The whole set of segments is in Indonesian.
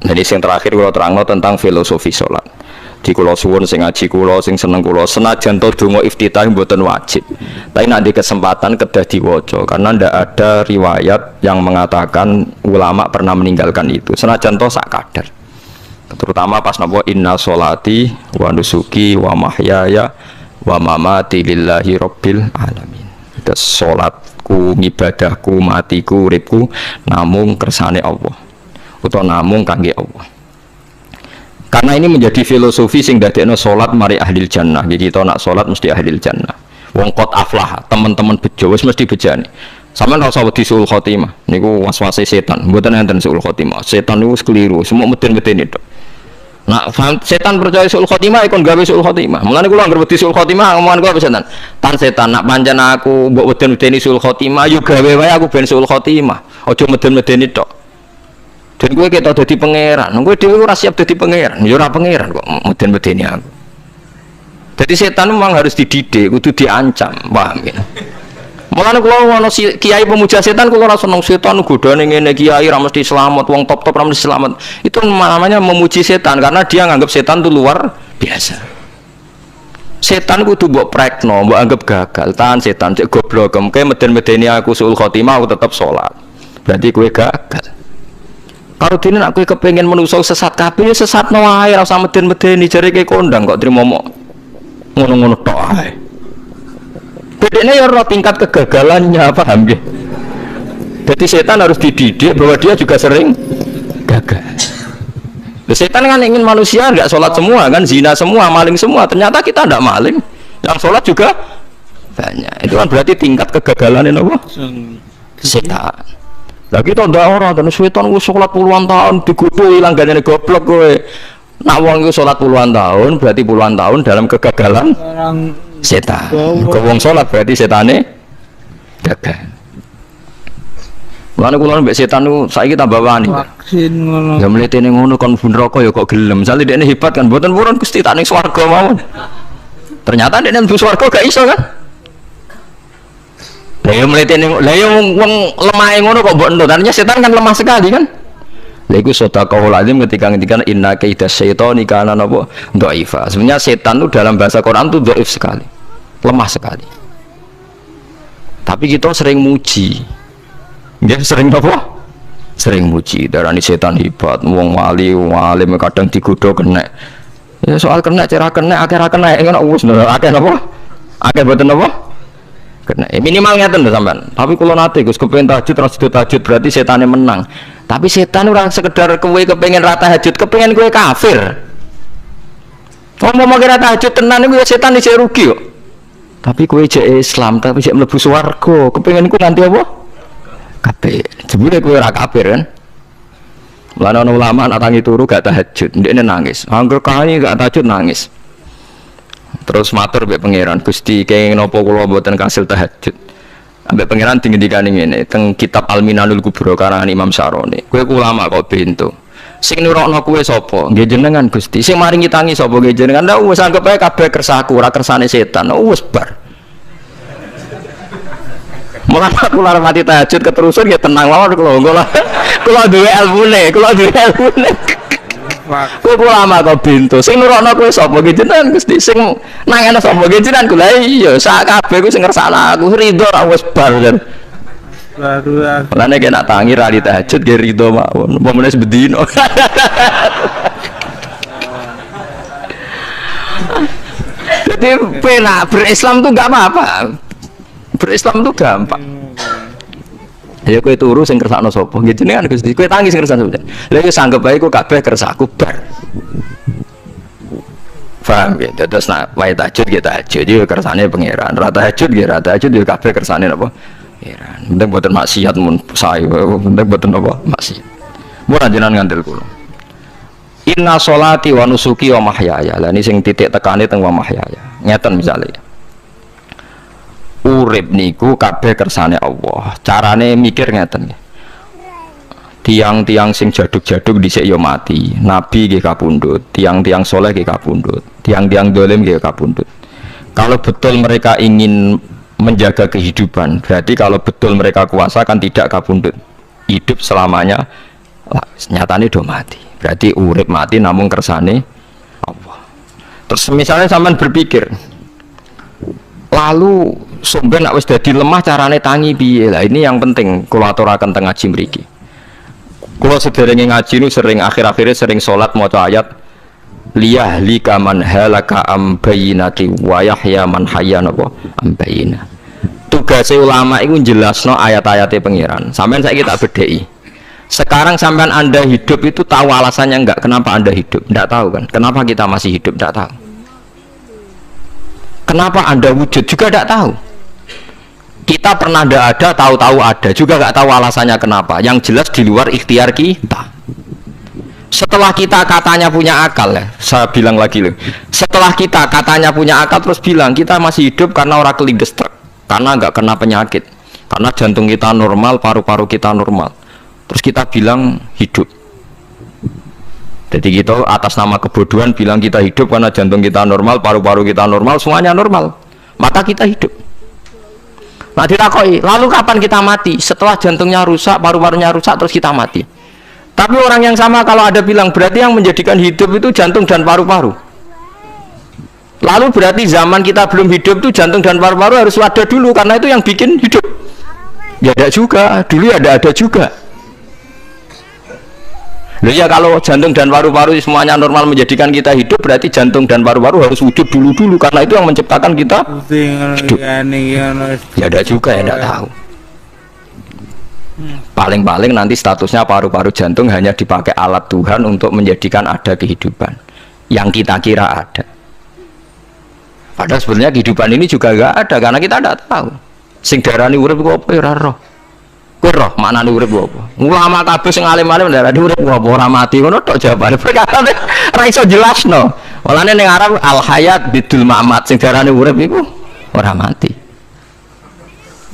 Jadi yang terakhir kula terangno tentang filosofi salat. Di kula suwun sing ngaji kula sing seneng kula senajan to donga iftitah mboten wajib. Tapi nanti kesempatan kedah diwaca karena ndak ada riwayat yang mengatakan ulama pernah meninggalkan itu. Senajan to sak kadar. Terutama pas napa inna sholati wa nusuki wa mahyaya wa mamati lillahi rabbil alamin. Terus salatku, ngibadahku, matiku, uripku namung kersane Allah. Utawa namung kangge Allah. Karena ini menjadi filosofi sing dadekno salat mari ahlil jannah. Jadi kita nak salat mesti ahlil jannah. Wong qad aflah, teman-teman bejo wis mesti bejane. Sampeyan ora usah wedi suul khotimah. Niku waswase setan. Mboten enten suul khotimah. Setan niku keliru, semua meden-meden itu. Nah, setan percaya suul khotimah ikon gawe suul khotimah. Mulane kula anggere wedi suul khotimah ngomongan kula setan. Tan setan nak pancen aku mbok weden-wedeni suul khotimah yo gawe wae aku ben suul khotimah. Aja meden-medeni tok. Dan gue kita jadi pangeran, gue dewi ora siap jadi pangeran, ya ora pangeran kok meden-medeni aku. Jadi setan memang harus dididik, kudu diancam, paham ya? Mulane kula ana kiai pemuja setan kula ora seneng setan godane ngene kiai ra mesti selamat, wong top-top ra mesti selamat. Itu namanya memuji setan karena dia nganggap setan itu luar biasa. Setan kudu mbok prekno, mbok anggap gagal, tahan setan cek goblok, kemke meden-medeni aku suul khotimah aku tetap salat. Berarti kowe gagal. Kalau dene aku kepengen menungso sesat kabeh sesat no wae ora usah meden-medeni jare ke kondang kok trimo ngono-ngono tok ae. Bedene ya ora tingkat kegagalannya, paham nggih? Jadi setan harus dididik bahwa dia juga sering gagal. Setan kan ingin manusia enggak sholat semua kan, zina semua, maling semua. Ternyata kita enggak maling, yang sholat juga banyak. Itu kan berarti tingkat kegagalannya apa? Setan. Lagi kita ndak ora dan setan wis salat puluhan tahun digodho ilang gane goblok kowe. Nak wong iku salat puluhan tahun berarti puluhan tahun dalam kegagalan setan. Kok wong salat berarti setane gagal. Mulane kula mbek setan niku saiki tambah wani. Vaksin ngono. Ya mletene ngono kon bun neraka ya kok gelem. Misale dekne hebat kan mboten purun Gusti tak ning swarga mawon. Ternyata dekne mlebu swarga gak iso kan? Lah yo mletene lah yo wong lemahe ngono kok mbok entuk. Artinya setan kan lemah sekali kan. Lha iku sedekahul azim ketika ngendikan inna kaida syaitani kana napa dhaifa. Sebenarnya setan itu dalam bahasa Quran itu dhaif sekali. Lemah sekali. Tapi kita sering muji. Nggih sering apa? Sering muji. Darani setan hebat, wong wali, wong alim kadang digodho kena. Ya soal kena cara kena akeh ra kena ngono wis akeh napa? Akeh mboten napa? Kena minimal ngeten lho sampean. Tapi kula nate Gus kepengin tahajud terus tahajud berarti setane menang. Tapi setan ora sekedar kowe kepengin ra tahajud, kepengin kowe kafir. Ngomong kira tahajud tenan iku setan isih rugi kok. Tapi kowe jek Islam, tapi jek mlebu swarga, kepengin ku nanti apa? Kafir. Jebule kowe ora kafir kan? Lan ana ulama nak tangi turu gak tahajud, ndekne nangis. Angger kae gak tahajud nangis. Terus matur mbek pangeran, Gusti kenging napa kula mboten kasil tahajud. Ambek pangeran dingendikane ngene, teng kitab Al-Minanul Kubra karangan Imam Syaroni. Kowe ulama kok bento. Sing nurokno kowe sapa? Nggih jenengan Gusti. Sing maringi tangi sapa? Nggih jenengan. Lah wis anggap ae kabeh kersaku, ora kersane setan. Wis bar. Mulane kula mati tahajud keterusan ya tenang mawon kula. Kula duwe ilmune, Kowe ulama kok bento. Sing nurokno kowe sapa nggih jenengan Gusti. Sing nangane sapa nggih jenengan kula iya sak kabeh ku sing ngersakno aku ridho ra wis bar. Baru aku. Lane kena tangi ra tahajud nggih ridho mawon. Apa meneh sebedino. Jadi penak berislam tuh enggak apa-apa. Berislam tuh gampang. Ya kowe turu sing kersakno sapa? Nggih jenengan Gusti. Kowe tangi sing kersakno sapa? Lha iku sanggep bae ku kabeh kersaku bar. Paham ya? Terus nak wae tahajud ya tahajud yo kersane pangeran. Ra tahajud ya ra tahajud yo kabeh kersane napa? Pangeran. Penting boten maksiat mun sae. Penting boten apa? Maksiat. Mun jenengan ngandel kula. Inna sholati wa nusuki wa mahyaya. Lah ini sing titik tekane teng wa mahyaya. Ngeten misale. Urip niku kabeh kersane Allah. Carane mikir ngeten nggih. Tiang-tiang sing jaduk-jaduk dhisik ya mati. Nabi nggih kapundhut, tiang-tiang soleh nggih kapundhut, tiang-tiang dolim nggih kapundhut. Kalau betul mereka ingin menjaga kehidupan, berarti kalau betul mereka kuasa kan tidak kapundhut. Hidup selamanya nyatane do mati. Berarti urip mati namung kersane Allah. Terus misalnya sampean berpikir, lalu sumber nak wis dadi lemah carane tangi piye? Lah ini yang penting kula aturaken teng ngaji mriki. Kula sederenge ngaji nu sering akhir-akhirnya sering salat maca ayat liyahlika man halaka am bayyinati wa yahya man hayya napa am bayyinah. Tugas ulama itu jelasno ayat-ayatnya pengiran. Sampean saiki tak bedheki. Sekarang sampean Anda hidup itu tahu alasannya enggak? Kenapa Anda hidup? Enggak tahu kan? Kenapa kita masih hidup? Enggak tahu. Kenapa Anda wujud? Juga enggak tahu. Kita pernah enggak ada, tahu-tahu ada, juga enggak tahu alasannya kenapa. Yang jelas di luar ikhtiar kita. Setelah kita katanya punya akal ya, saya bilang lagi loh. Setelah kita katanya punya akal terus bilang kita masih hidup karena orang kelindes truk, karena enggak kena penyakit, karena jantung kita normal, paru-paru kita normal. Terus kita bilang hidup. Jadi kita atas nama kebodohan bilang kita hidup karena jantung kita normal, paru-paru kita normal, semuanya normal. Maka kita hidup. Nah ditakoi, lalu kapan kita mati? Setelah jantungnya rusak, paru-parunya rusak, terus kita mati. Tapi orang yang sama kalau ada bilang berarti yang menjadikan hidup itu jantung dan paru-paru. Lalu berarti zaman kita belum hidup itu jantung dan paru-paru harus ada dulu karena itu yang bikin hidup. Ya ada juga, dulu ada juga. Loh ya kalau jantung dan paru-paru semuanya normal menjadikan kita hidup, berarti jantung dan paru-paru harus wujud dulu karena itu yang menciptakan kita hidup. Ya ada juga, ya tidak tahu. Paling-paling nanti statusnya paru-paru jantung hanya dipakai alat Tuhan untuk menjadikan ada kehidupan yang kita kira ada. Padahal sebenarnya kehidupan ini juga enggak ada karena kita tidak tahu. Sing darani urip kok apa ora roh. Kowe roh maknane urip apa? Ulama kabeh sing alim-alim darani urip apa ora mati ngono tok jawabane. Perkara ora iso jelasno. Walane ning Arab al hayat bidul mamat sing darani urip iku ora mati.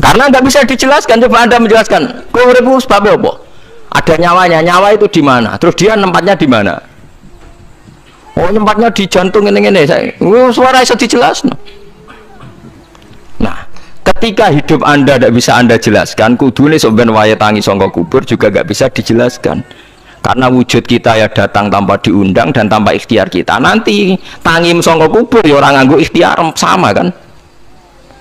Karena nggak bisa dijelaskan, coba Anda menjelaskan. Kowe urip sebabnya apa? Ada nyawanya, nyawa itu di mana? Terus dia tempatnya di mana? Oh, tempatnya di jantung ini. Suara bisa dijelaskan. Nah, ketika hidup Anda tidak bisa Anda jelaskan, kudune sok ben wae tangi sangka kubur juga nggak bisa dijelaskan. Karena wujud kita ya datang tanpa diundang dan tanpa ikhtiar kita. Nanti tangi sangka kubur ya orang nganggo ikhtiar sama kan?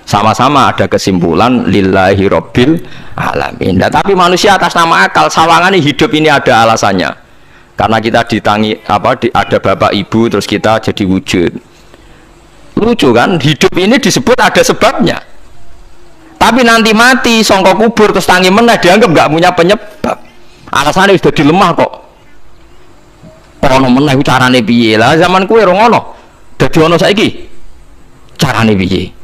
Sama-sama ada kesimpulan lillahi rabbil alamin. Nah, tapi manusia atas nama akal sawangannya hidup ini ada alasannya. Karena kita ditangi ada bapak ibu terus kita jadi wujud. Lucu kan? Hidup ini disebut ada sebabnya. Tapi nanti mati sangka kubur terus tangi meneh dianggap nggak punya penyebab. Alasannya sudah dilemah kok. Ono meneh carane piye? Lah zaman kuwe ora ngono. Dadi ono saiki. Carane piye?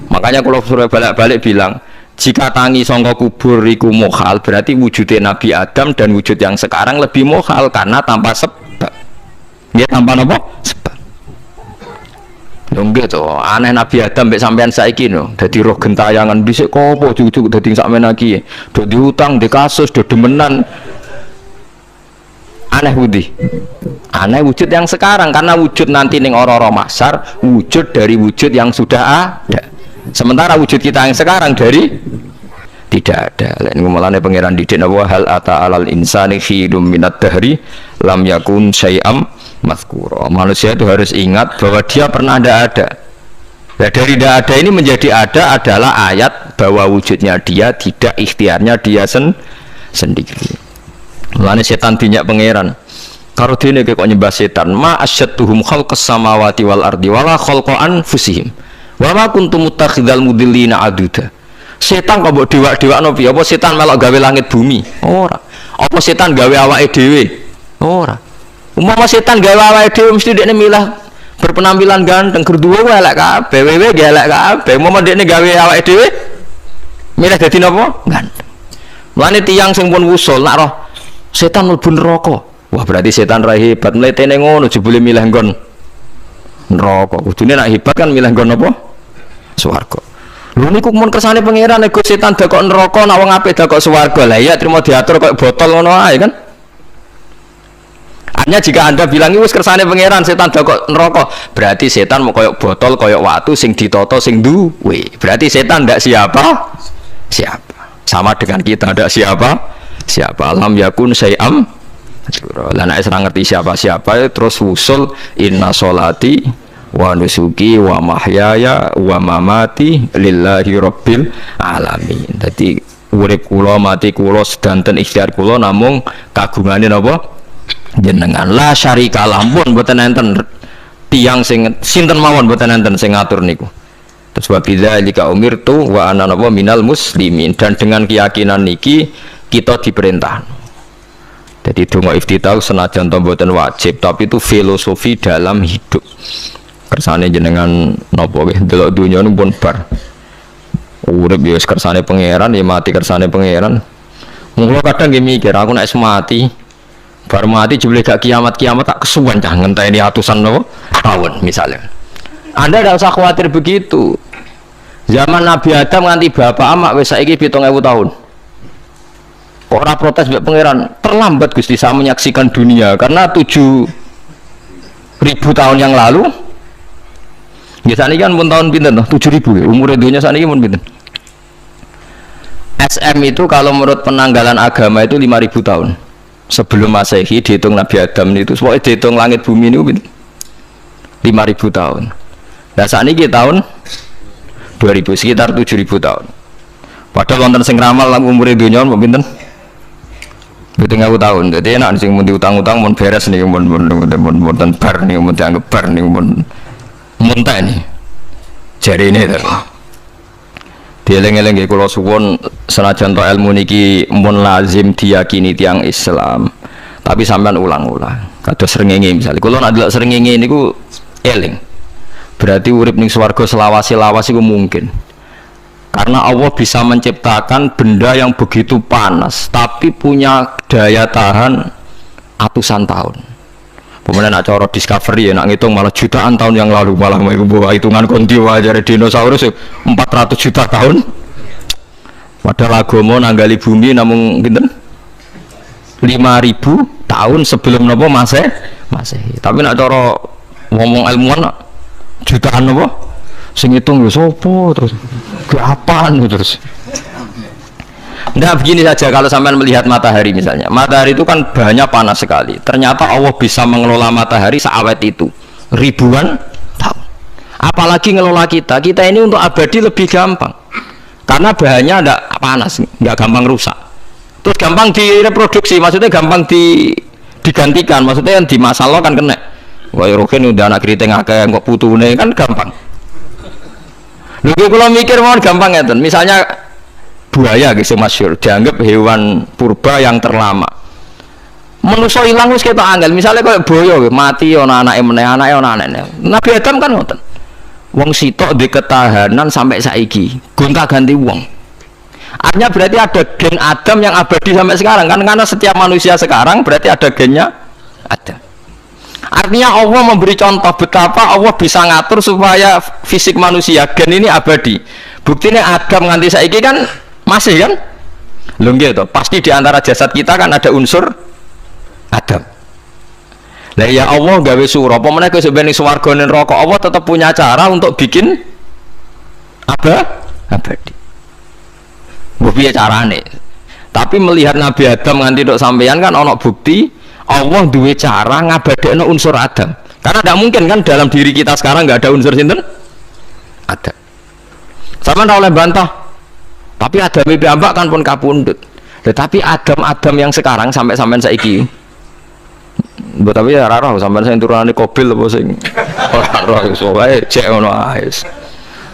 Makanya kalau surah balik-balik bilang jika tangi sangka kubur iku mukhal berarti wujudnya Nabi Adam dan wujud yang sekarang lebih mukhal karena tanpa sebab. Dia tanpa apa? Sebab. Nggih to, aneh Nabi Adam mbek sampean saiki no. Dadi roh gentayangan dhisik kopo cucuk dadi sakmen iki. Do diutang, di kasus, do demenan. Aneh budi. Aneh wujud yang sekarang karena wujud nanti ning ora-ora mahsyar wujud dari wujud yang sudah ada. Sementara wujud kita yang sekarang dari tidak ada. Lain ngomongane pangeran didik wa hal ata alal insani khidum minad dahri lam yakun syai'am mazkura. Manusia itu harus ingat bahwa dia pernah ada. Nah, dari tidak ada ini menjadi ada adalah ayat bahwa wujudnya dia tidak ikhtiarnya dia sendiri. Mulane setan dinyak pangeran. Karo dene kok nyembah setan, ma asyadduhum khalqas samawati wal ardi wala khalqa anfusihim. Wa ma kuntum muttakhidal mudillina aduda. Setan kok mbok dewak-dewakno piye? Apa setan melok gawe langit bumi? Ora. Apa setan gawe awake dhewe? Ora. Umpama setan gawe awake dhewe mesti dekne milah berpenampilan ganteng, gerduwo elek kabeh, wewe elek kabeh. Umpama dekne gawe awake dhewe milah dadi napa? Ganteng. Mulane tiyang sing pun wusul nak roh setan mlebu neraka. Wah, berarti setan ra hebat, mletene ngono jebule milah nggon neraka. Kudune nak hebat kan milah nggon apa? Swarga. Lho niku mun kersane pangeran nek setan dakok neraka nak wong apik dakok swarga. Lah iya trimo diatur kok botol ngono ae kan. Hanya jika Anda bilang wis kersane pangeran setan dakok neraka, berarti setan mau koyok botol, koyok watu sing ditoto sing duwe. Berarti setan ndak siapa? Siapa. Sama dengan kita ndak siapa? Siapa. Lam yakun syai'am Lah nek ora ngerti siapa-siapa terus usul inna sholati wa nusuki wa mahyaya wa mamati lillahi rabbil alamin. Dadi urip kula mati kula sedanten ikhtiar kula namung kagungane napa jenengan. La syarika lampun mboten enten tiyang sing sinten mawon mboten enten sing ngatur niku. Terus wa bidzalika umirtu wa ana napa minal muslimin, dan dengan keyakinan niki kita diperintah. Jadi donga iftitah senajan to mboten wajib, tapi itu filosofi dalam hidup. Kersane jenengan napa nggih delok donya pun bar. Urip ya kersane pangeran, ya mati kersane pangeran. Mula kadang nggih mikir aku nek mati, bar mati jebule gak kiamat-kiamat tak kesuwen cah ngenteni atusan napa tahun misalnya. Anda tidak usah khawatir begitu. Zaman Nabi Adam nganti bapak amak wis saiki 7.000 tahun. Orang protes mbek pangeran, terlambat Gusti saya menyaksikan dunia karena 7.000 tahun yang lalu. Ya sakniki kan pun tahun pinten toh? 7.000 ya. Umur dunia sakniki pun pinten? SM itu kalau menurut penanggalan agama itu 5.000 tahun. Sebelum Masehi dihitung Nabi Adam itu, pokoknya dihitung langit bumi ini pinten? 5.000 tahun. Nah sakniki tahun 2000 sekitar 7.000 tahun. Padahal wonten sing ramal umur dunia pinten? 7.000 tahun. Jadi enak sing mun diutang-utang mun beres nih mun bar nih mun dianggap bar nih mun muntah nih. Jari ini to. Dieling-eling nggih kula suwun senajan to ilmu niki mun lazim diyakini tiyang Islam. Tapi sampean ulang-ulang. Kados srengenge misalnya. Kula nek delok srengenge niku eling. Berarti urip ning swarga selawase-lawas iku mungkin. Karena Allah bisa menciptakan benda yang begitu panas tapi punya daya tahan ratusan tahun. Kemudian nak cara discovery ya nak ngitung malah jutaan tahun yang lalu, malah bawa hitungan konti wajar dinosaurus 400 juta tahun. Padahal agama nanggali bumi namun pinten 5.000 tahun sebelum napa Masehi. Tapi nak cara ngomong ilmuwan jutaan napa sing hitung ya sopo terus ke apaan terus. Nah begini saja, kalau sampai melihat matahari misalnya, matahari itu kan banyak panas sekali, ternyata Allah bisa mengelola matahari seawet itu ribuan tahun. Apalagi ngelola kita ini untuk abadi lebih gampang karena bahannya tidak panas, nggak gampang rusak, terus gampang direproduksi, maksudnya gampang digantikan, maksudnya yang di masa lo kan kena wah roken udah anak keriting akeh kok putune kan gampang. Lalu kalau mikir mau gampang ya, misalnya buaya gitu masyhur dianggap hewan purba yang terlama. Manusia hilang wis ketok angel, misalnya kayak buaya mati ana anake meneh, anake ana anake. Nabi Adam kan ngoten. Wong sitok di ketahanan sampai saiki, gonta-ganti wong. Artinya berarti ada gen Adam yang abadi sampai sekarang kan, karena setiap manusia sekarang berarti ada gennya ada. Artinya Allah memberi contoh betapa Allah bisa ngatur supaya fisik manusia gen ini abadi. Buktinya Adam nganti saiki kan masih kan? Lho nggih to, pasti di antara jasad kita kan ada unsur Adam. Lah ya Allah gawe surah, apa meneh kowe sebenarnya swarga ning neraka, Allah tetap punya cara untuk bikin abadi. Mbok piye carane? Tapi melihat Nabi Adam nganti tok sampeyan kan ana bukti Allah duwe cara ngabadekno unsur Adam. Karena tidak mungkin kan dalam diri kita sekarang nggak ada unsur sinten? Adam. Sama ora oleh bantah. Tapi Adam piyambak kan pun kapundhut. Tetapi Adam yang sekarang sampai saiki. Mbok tapi ya ora roh sampean sing turunane Qabil apa sing ora roh iso wae cek ngono ae.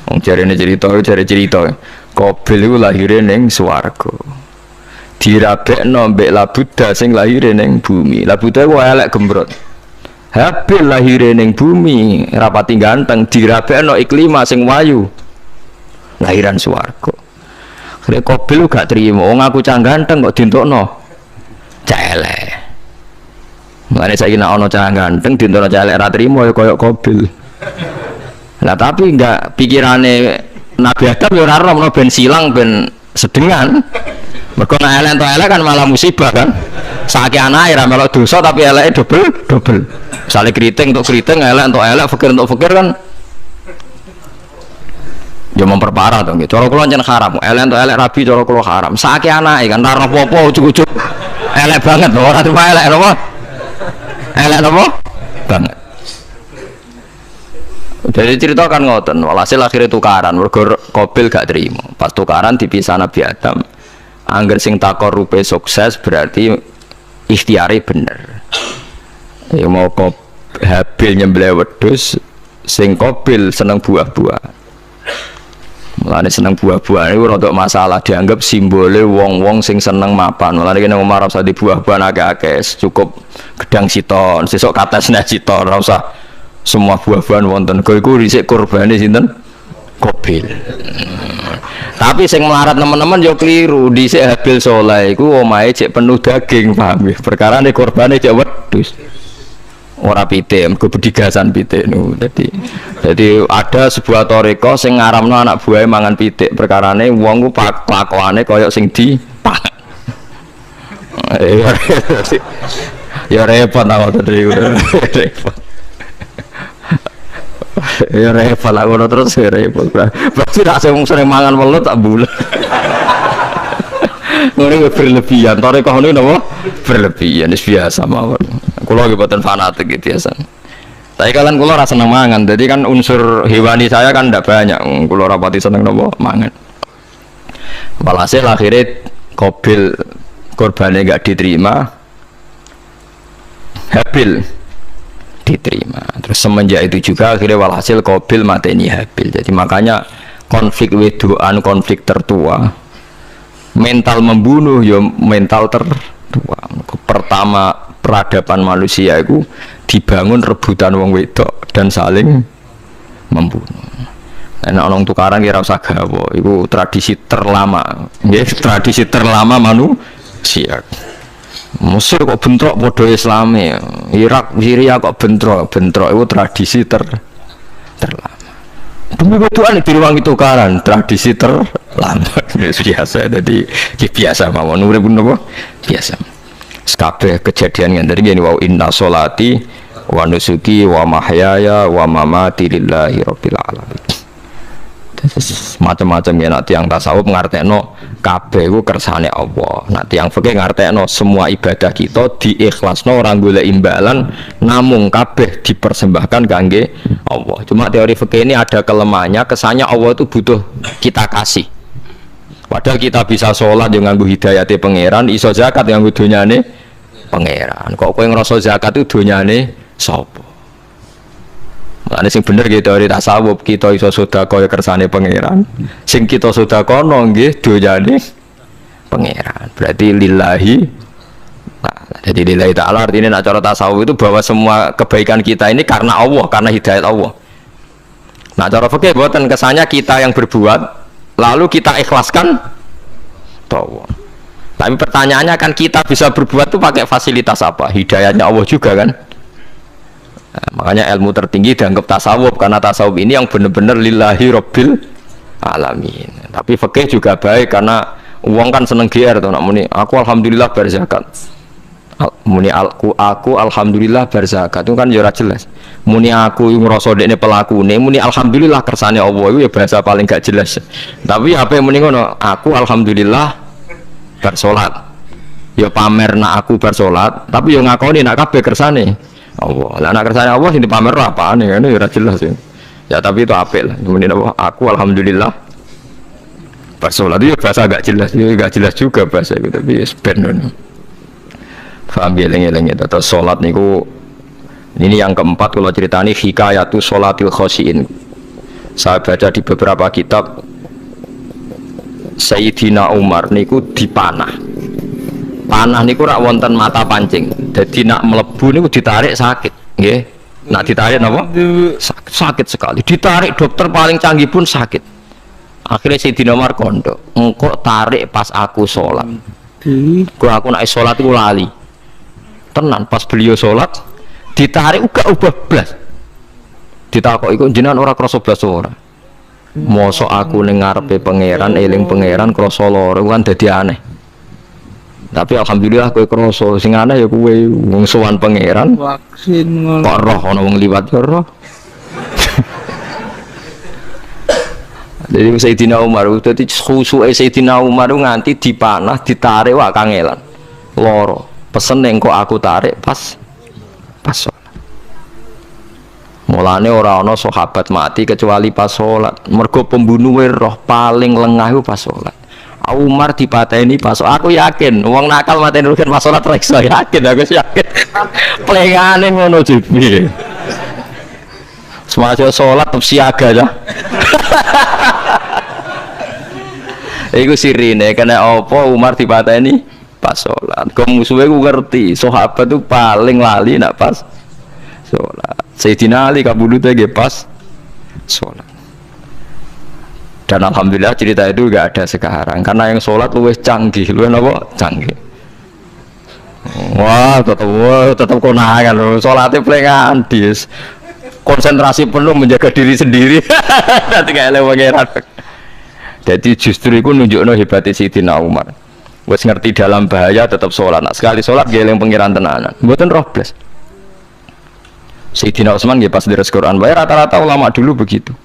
Wong jarene cerita. Qabil iku lahire ning swarga. Dirabekno mbek Labuda sing lahir ning bumi. Labuda ku elek gembrot. Habil lahir ning bumi rapati ganteng, dirabekno Iklima sing wayu. Lahiran swarga. Akhire Qabil gak trimo, wong aku cah ganteng kok dintokno cah elek. Mulane saiki nek ana cah ganteng dintokno cah elek ra trimo ya koyo Qabil. Lah tapi enggak pikirane Nabi Adam ya ora rono ben silang ben sedengan. Mergo nek elek kan malah musibah kan. Saiki anake ra melok dosa tapi eleke double. Misale kriting untuk kriting, elek untuk elek, fakir untuk fakir kan ya memperparah to nggih. Cara kula njen haram, elek untuk elek rabi cara kula haram. Saiki anake kan ora apa-apa ujug-ujug Elek banget loh, orang cuma elek apa? Elek apa? Banget. Jadi cerita kan ngoten, walhasil akhirnya tukaran, mergo Qabil gak terima. Pas tukaran dipisah Nabi Adam. Angger sing takorupe sukses berarti ikhtiare bener. Ya mau Habil nyembelih wedhus, sing Qabil seneng buah-buah. Mulane seneng buah-buah niku rada masalah, dianggap simbole wong-wong sing seneng mapan. Mulane kene omah ora usah di buah-buahan akeh-akeh, cukup gedang siton, sesuk katesne siton, ora usah semua buah-buahan wonten. Kok iku dhisik kurbane sinten? Qabil. Tapi sing melarat teman-teman yo keliru, dhisik Habil saleh iku omahe cek penuh daging, paham ya? Perkara ne korbane cek wedhus. Ora pitik, mergo bedigasan pitik niku. Jadi ada sebuah toreko sing ngaramno anak buahe mangan pitik. Perkarane wong ku kelakuane kaya sing dipangan. Ya repot ta ngoten niku. Repot. Ya repot lah ngono terus ya repot. Berarti nek sing mangan welut tak bulet. Ngono berlebihan. Toreko niku napa? Berlebihan, wis biasa mawon. Kula nggih boten fanatik gitu biasa. Tapi kalian kula ora seneng mangan. Jadi kan unsur hewani saya kan ndak banyak. Kula rapati seneng napa mangan. Walhasil akhirnya Qabil korbannya enggak diterima. Habil diterima. Terus semenjak itu juga akhirnya walhasil Qabil mateni Habil. Jadi makanya konflik wedoan, konflik tertua, mental membunuh ya mental tertua. Pertama peradaban manusia itu dibangun rebutan wong wedok dan saling membunuh. Nah, orang tukaran kira usah gawa, itu tradisi terlama, ya, tradisi terlama manusia. Mesir kok bentrok podo Islami, Irak, Syria kok bentrok itu tradisi terlama. Demi wedokan di ruang tukaran, tradisi terlama. Biasa, jadi biasa mawon urip napa biasa. Kabeh kejadian yang dari gini, wa inna sholati wa nusuki wa mahyaya wa mamati lillahi rabbil alamin. Macam-macam ya, nanti yang tasawuf ngartekno kabeh ku kersane Allah. Nanti yang fikih ngartekno semua ibadah kita diikhlasno orang golek imbalan, namung kabeh dipersembahkan kangge Allah. Cuma teori fikih ini ada kelemahannya, kesannya Allah itu butuh kita kasih. Padahal kita bisa sholat dengan nganggo hidayate pangeran, iso zakat yang nganggo donyane pangeran. Kok kowe ngrasa zakat itu donyane sapa? Mulane sing bener nggih teori tasawuf, kita iso sedekah ya kersane pangeran. Sing kita sedekahno nggih donyane pangeran. Berarti lillahi. Nah, jadi lillahi ta'ala artinya nak cara tasawuf itu bahwa semua kebaikan kita ini karena Allah, karena hidayat Allah. Nah, cara fikih boten kesannya kita yang berbuat lalu kita ikhlaskan Allah. Tapi pertanyaannya kan kita bisa berbuat itu pakai fasilitas apa? Hidayahnya Allah juga kan? Nah, makanya ilmu tertinggi dianggap tasawuf, karena tasawuf ini yang benar-benar lillahi rabbil alamin. Tapi fikih juga baik karena uang kan seneng GR tuh, nak muni aku alhamdulillah berzakat. Muni aku alhamdulillah berzakat itu kan ya ora jelas. Muni aku ngrasa dekne pelakune, muni alhamdulillah kersane Allah itu ya bahasa paling gak jelas. Tapi apa yang muni ngono, aku alhamdulillah bersolat. Ya pamer nak aku bersolat, tapi ya ngakoni nak kabeh kersane Allah. Lah nak kersane Allah sing dipamer apane kan ya ora jelas ya. Ya tapi itu apik lah. Muni apa? Aku alhamdulillah bersolat itu ya bahasa gak jelas, ya gak jelas juga bahasa itu, tapi ya ben. Faham ya, lengi-lengi terus sholat niku ini yang keempat kalau ceritani hikayatu sholatil khosyin. Saya baca di beberapa kitab Sayyidina Umar niku dipanah. Panah niku rak wonten mata pancing. Jadi nak melebu niku ditarik sakit, nggih. Nak ditarik napa? Sakit sekali. Ditarik dokter paling canggih pun sakit. Akhirnya Sayyidina Umar kondo, engkau tarik pas aku sholat. Gua aku nak sholat itu lali. Tenan pas beliau sholat ditarik ubah blas, ditakok iku jenengan ora krasa blas ora. Mosok aku ning ngarepe pangeran eling pangeran krasa lara kan dadi aneh. Tapi alhamdulillah kowe krasa, sing aneh ya kowe wong sowan pangeran vaksin ngono kok roh ana wong liwat ya roh. Jadi Sayyidina Umar dadi khusuke Sayyidina Umar nganti dipanah ditarik wak kangelan. loro. Pesen engko aku tarik pas salat. Mulane ora ana sahabat mati kecuali pas salat. Mergo pembunuhe roh paling lengah iku pas salat. Umar dipateni pas aku yakin wong nakal mateni rugen pas salat reksa yakin aku yakin. Plengane ngono jipi. Semasa salat tetep siaga ya. Iku sirine kena apa Umar dipateni pas salat. Kok musuhe ku ngerti, sahabat tuh paling lali nak pas salat. Sayyidina Ali kabudute nggih pas salat. Dan alhamdulillah cerita itu enggak ada sekarang karena yang salat luwih canggih, luwih napa? Canggih. Wah, tetap konangan lho. Salate plengan dis. Konsentrasi penuh menjaga diri sendiri. Nanti kayak lewat pangeran. Jadi justru itu nunjukno hebatnya Sayyidina Umar. Wes ngerti dalam bahaya tetap sholat. Nah, sekali sholat geleng pangeran tenanan. Mboten roh blas. Sayyidina Utsman nggih pas deres Quran wae rata-rata ulama dulu begitu.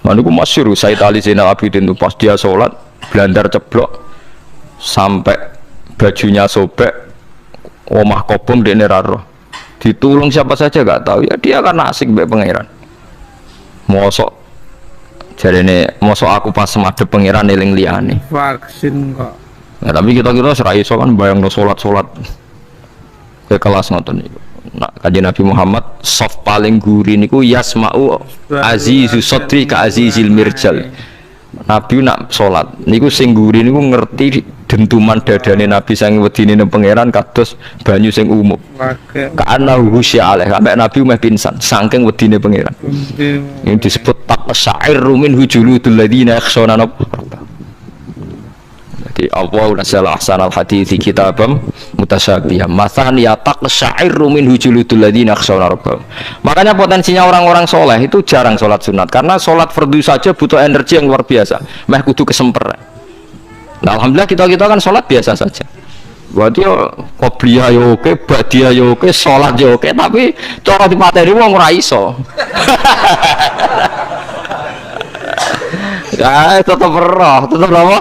Maniku masyhur Sayyid Ali Zainal Abidin itu pas dia sholat blandar ceblok sampai bajunya sobek, omah kobong dene ra roh. Ditulung siapa saja gak tahu ya dia kan asik mbek pangeran. Mosok jarene mosok aku pas madhep pangeran eling liyane. Vaksin kok. Nah, tapi kita ora iso kan bayangno salat-salat ke kelas ngoten niku. Nah, kanjeng Nabi Muhammad soft paling gurih niku yasma'u azizu sotri ka azizil mirjal. Nabi nak salat niku sing gurih niku ngerti dentuman dadane Nabi sang wedine nang pangeran kados banyu sing umum. Kana husya aleh sampai Nabi meh pingsan saking wedine pangeran. Ini disebut taqsa'irru min hujuludul ladina yakhshawna rabbahum. Jadi Allah nazzala ahsanal hadithi kitabam mutasyabihan mathan ya taqsa'irru min hujuludul ladina yakhshawna rabbahum. Makanya potensinya orang-orang soleh itu jarang sholat sunat karena sholat fardu saja butuh energi yang luar biasa meh kudu kesemper. Nah, alhamdulillah kita kan sholat biasa saja. Berarti qobliyah yo oke, ba'diyah yo oke, sholat yo oke, tapi cara dipateni wong ora iso. Ya tetep roh, tetep apa?